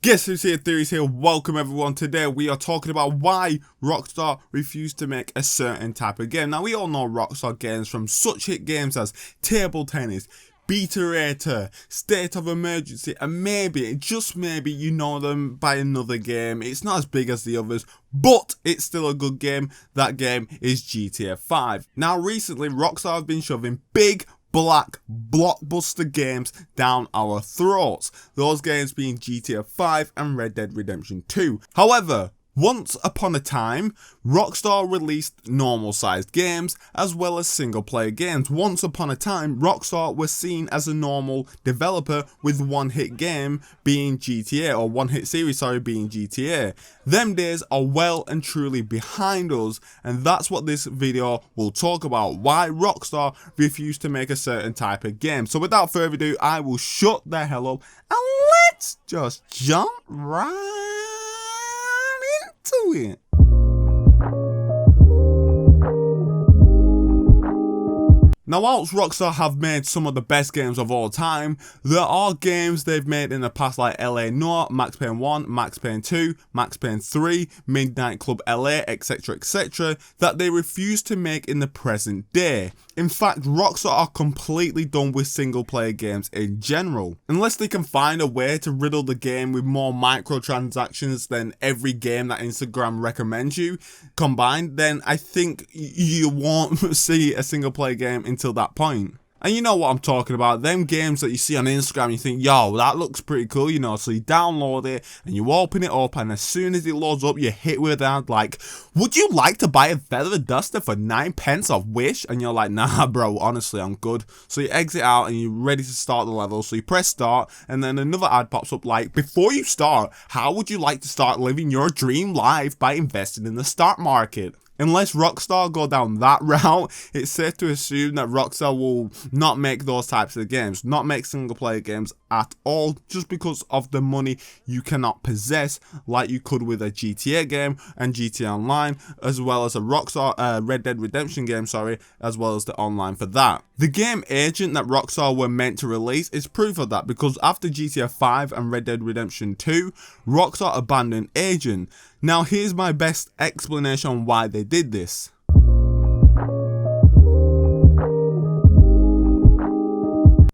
Guess who's here? THEAR is here. Welcome everyone. Today we are talking about why Rockstar refused to make a certain type of game. Now we all know Rockstar Games from such hit games as Table Tennis, Beta, State of Emergency, and maybe, just maybe, you know them by another game. It's not as big as the others, but it's still a good game. That game is GTA 5. Now recently Rockstar have been shoving big black blockbuster games down our throats. Those games being GTA 5 and Red Dead Redemption 2. However, once upon a time, Rockstar released normal sized games as well as single player games. Once upon a time, Rockstar was seen as a normal developer with one hit game being GTA, or one hit series, sorry, being GTA. Them days are well and truly behind us, and that's what this video will talk about, why Rockstar refused to make a certain type of game. So without further ado, I will shut the hell up and let's just jump right to it. Now, whilst Rockstar have made some of the best games of all time, there are games they've made in the past like LA Noire, Max Payne 1, Max Payne 2, Max Payne 3, Midnight Club LA, etc, that they refuse to make in the present day. In fact, Rockstar are completely done with single player games in general. Unless they can find a way to riddle the game with more microtransactions than every game that Instagram recommends you combined, then I think you won't see a single player game until that point. And you know what I'm talking about, them games that you see on Instagram, you think, yo, that looks pretty cool, you know, so you download it and you open it up, and as soon as it loads up, you're hit with that like, would you like to buy a feather duster for 9 pence off Wish? And you're like, nah bro, honestly I'm good. So you exit out and you're ready to start the level, so you press start, and then another ad pops up like, before you start, how would you like to start living your dream life by investing in the stock market? Unless Rockstar go down that route, it's safe to assume that Rockstar will not make those types of games, not make single player games at all, just because of the money you cannot possess like you could with a GTA game and GTA Online, as well as a Rockstar Red Dead Redemption game, sorry, as well as the online for that. The game Agent that Rockstar were meant to release is proof of that, because after GTA 5 and Red Dead Redemption 2, Rockstar abandoned Agent. Now here's my best explanation on why they did this.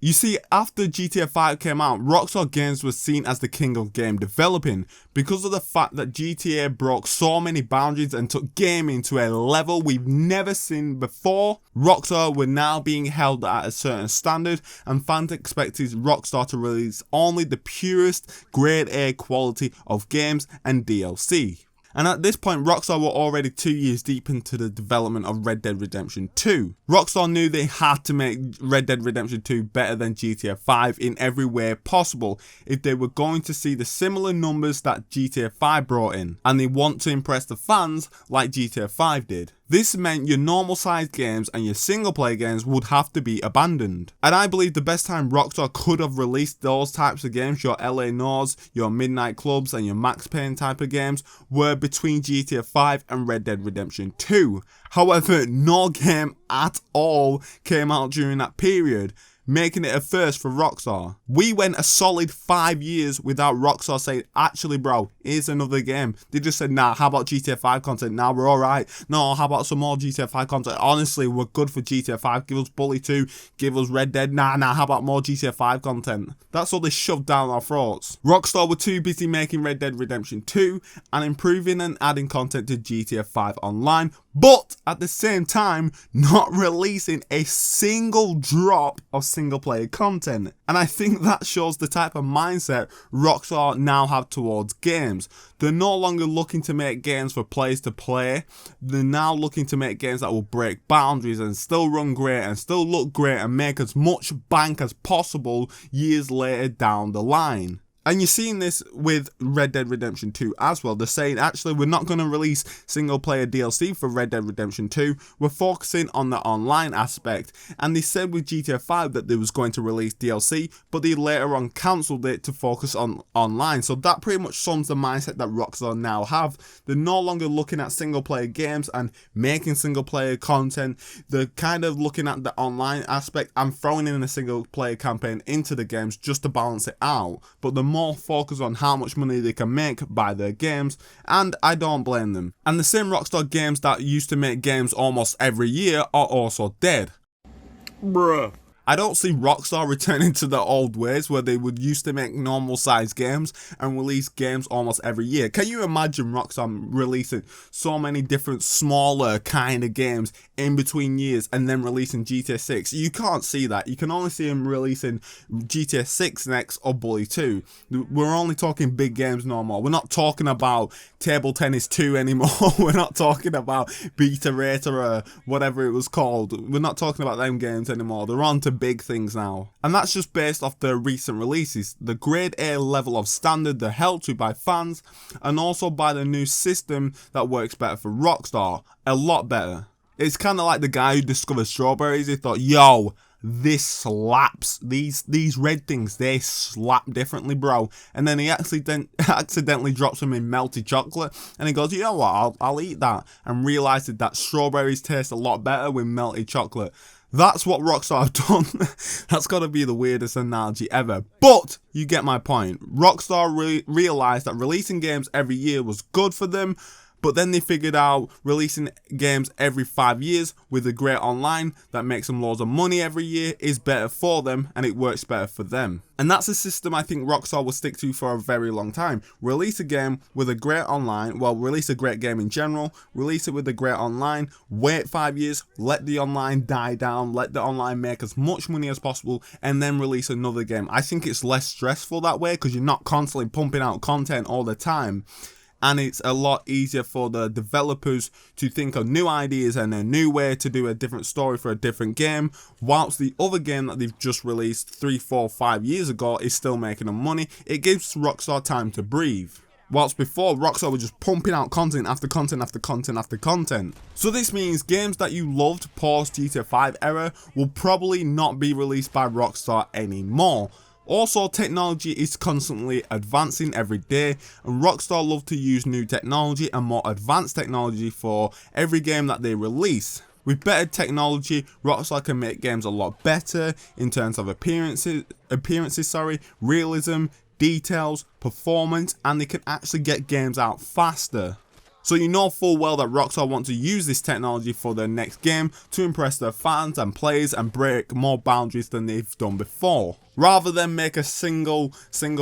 You see, after GTA 5 came out, Rockstar Games was seen as the king of game developing because of the fact that GTA broke so many boundaries and took gaming to a level we've never seen before. Rockstar were now being held at a certain standard, and fans expected Rockstar to release only the purest grade A quality of games and DLC. And at this point, Rockstar were already 2 years deep into the development of Red Dead Redemption 2. Rockstar knew they had to make Red Dead Redemption 2 better than GTA 5 in every way possible if they were going to see the similar numbers that GTA 5 brought in, and they want to impress the fans like GTA 5 did. This meant your normal sized games and your single player games would have to be abandoned. And I believe the best time Rockstar could have released those types of games, your LA Noirs, your Midnight Clubs and your Max Payne type of games, were between GTA 5 and Red Dead Redemption 2. However, no game at all came out during that period, making it a first for Rockstar. We went a solid 5 years without Rockstar saying, actually bro, here's another game. They just said, nah, how about GTA 5 content? Nah, we're alright. No, how about some more GTA 5 content? Honestly, we're good for GTA 5. Give us Bully 2, give us Red Dead. Nah, how about more GTA 5 content? That's all they shoved down our throats. Rockstar were too busy making Red Dead Redemption 2 and improving and adding content to GTA 5 Online, but at the same time, not releasing a single drop of single player content. And I think that shows the type of mindset Rockstar now have towards games. They're no longer looking to make games for players to play. They're now looking to make games that will break boundaries and still run great and still look great and make as much bank as possible years later down the line. And you're seeing this with Red Dead Redemption 2 as well. They're saying, actually, we're not going to release single player DLC for Red Dead Redemption 2. We're focusing on the online aspect. And they said with GTA 5 that they was going to release DLC, but they later on cancelled it to focus on online. So that pretty much sums the mindset that Rockstar now have. They're no longer looking at single player games and making single player content. They're kind of looking at the online aspect and throwing in a single player campaign into the games just to balance it out. But the more focused on how much money they can make by their games, and I don't blame them. And the same Rockstar Games that used to make games almost every year are also dead. Bruh. I don't see Rockstar returning to their old ways where they would used to make normal sized games and release games almost every year. Can you imagine Rockstar releasing so many different smaller kind of games in between years and then releasing GTA 6? You can't see that. You can only see them releasing GTA 6 next or Bully 2. We're only talking big games no more. We're not talking about Table Tennis 2 anymore. We're not talking about Beta Rater or whatever it was called. We're not talking about them games anymore. They're on to big things now, and that's just based off the recent releases, the grade A level of standard they're held to by fans, and also by the new system that works better for Rockstar, a lot better. It's kind of like the guy who discovered strawberries. He thought, yo, this slaps, these red things, they slap differently, bro. And then he accidentally drops them in melted chocolate, and he goes, you know what, I'll eat that, and realized that strawberries taste a lot better with melted chocolate. That's what Rockstar have done. That's got to be the weirdest analogy ever. But you get my point. Rockstar realized that releasing games every year was good for them, but then they figured out releasing games every 5 years with a great online that makes them loads of money every year is better for them, and it works better for them. And that's a system I think Rockstar will stick to for a very long time. Release a game with a great online, well, release a great game in general, release it with a great online, wait 5 years, let the online die down, let the online make as much money as possible, and then release another game. I think it's less stressful that way because you're not constantly pumping out content all the time. And it's a lot easier for the developers to think of new ideas and a new way to do a different story for a different game, whilst the other game that they've just released 3, 4, 5 years ago is still making them money. It gives Rockstar time to breathe. Whilst before, Rockstar was just pumping out content after content after content after content. So this means games that you loved post GTA 5 era will probably not be released by Rockstar anymore. Also, technology is constantly advancing every day, and Rockstar love to use new technology and more advanced technology for every game that they release. With better technology, Rockstar can make games a lot better in terms of appearances, realism, details, performance, and they can actually get games out faster. So you know full well that Rockstar want to use this technology for their next game to impress their fans and players and break more boundaries than they've done before. Rather than make a single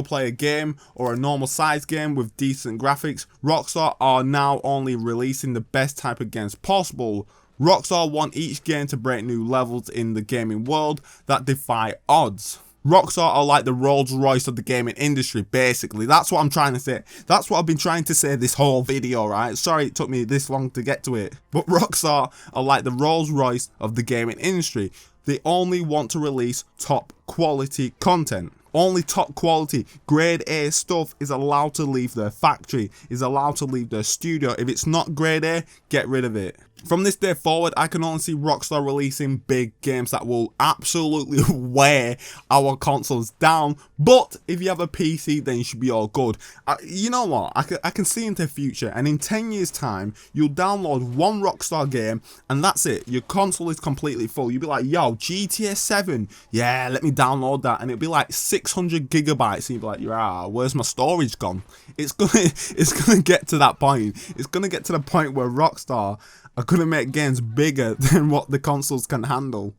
player game or a normal size game with decent graphics, Rockstar are now only releasing the best type of games possible. Rockstar want each game to break new levels in the gaming world that defy odds. Rockstar are like the Rolls Royce of the gaming industry, basically. That's what I'm trying to say. That's what I've been trying to say this whole video, right? Sorry it took me this long to get to it. But Rockstar are like the Rolls Royce of the gaming industry. They only want to release top quality content. Only top quality, grade A stuff is allowed to leave their factory, is allowed to leave their studio. If it's not grade A, get rid of it. From this day forward, I can only see Rockstar releasing big games that will absolutely wear our consoles down. But if you have a PC, then you should be all good. You know what? I can see into the future, and in 10 years' time, you'll download one Rockstar game, and that's it. Your console is completely full. You'll be like, yo, GTA 7, yeah, let me download that, and it'll be like 600 gigabytes, and you'll be like, yeah, where's my storage gone? It's gonna get to that point. It's gonna get to the point where Rockstar are going to make games bigger than what the consoles can handle.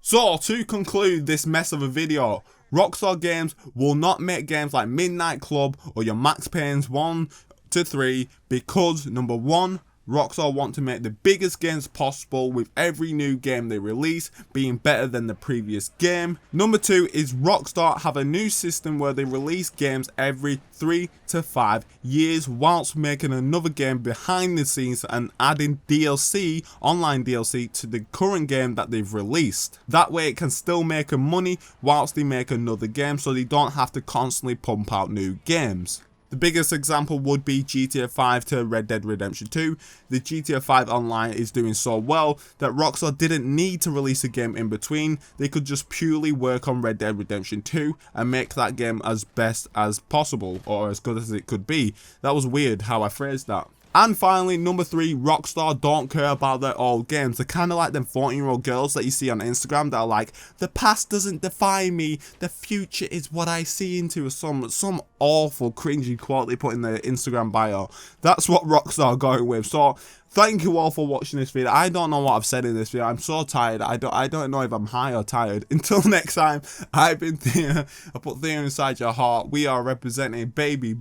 So, to conclude this mess of a video, Rockstar Games will not make games like Midnight Club or your Max Payne's 1 to 3 because, number one, Rockstar want to make the biggest games possible with every new game they release being better than the previous game. Number two is Rockstar have a new system where they release games every 3 to 5 years whilst making another game behind the scenes and adding DLC, online DLC, to the current game that they've released. That way it can still make them money whilst they make another game so they don't have to constantly pump out new games. The biggest example would be GTA 5 to Red Dead Redemption 2. The GTA 5 online is doing so well that Rockstar didn't need to release a game in between. They could just purely work on Red Dead Redemption 2 and make that game as best as possible, or as good as it could be. That was weird how I phrased that. And finally, number 3, Rockstar don't care about their old games. They're kind of like them 14-year-old girls that you see on Instagram that are like, the past doesn't define me, the future is what I see into. Some awful cringy quote they put in their Instagram bio. That's what Rockstar are going with. So thank you all for watching this video. I don't know what I've said in this video. I'm so tired. I don't know if I'm high or tired. Until next time, I've been THEAR. I put THEAR inside your heart. We are representing baby.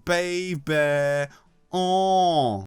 Oh.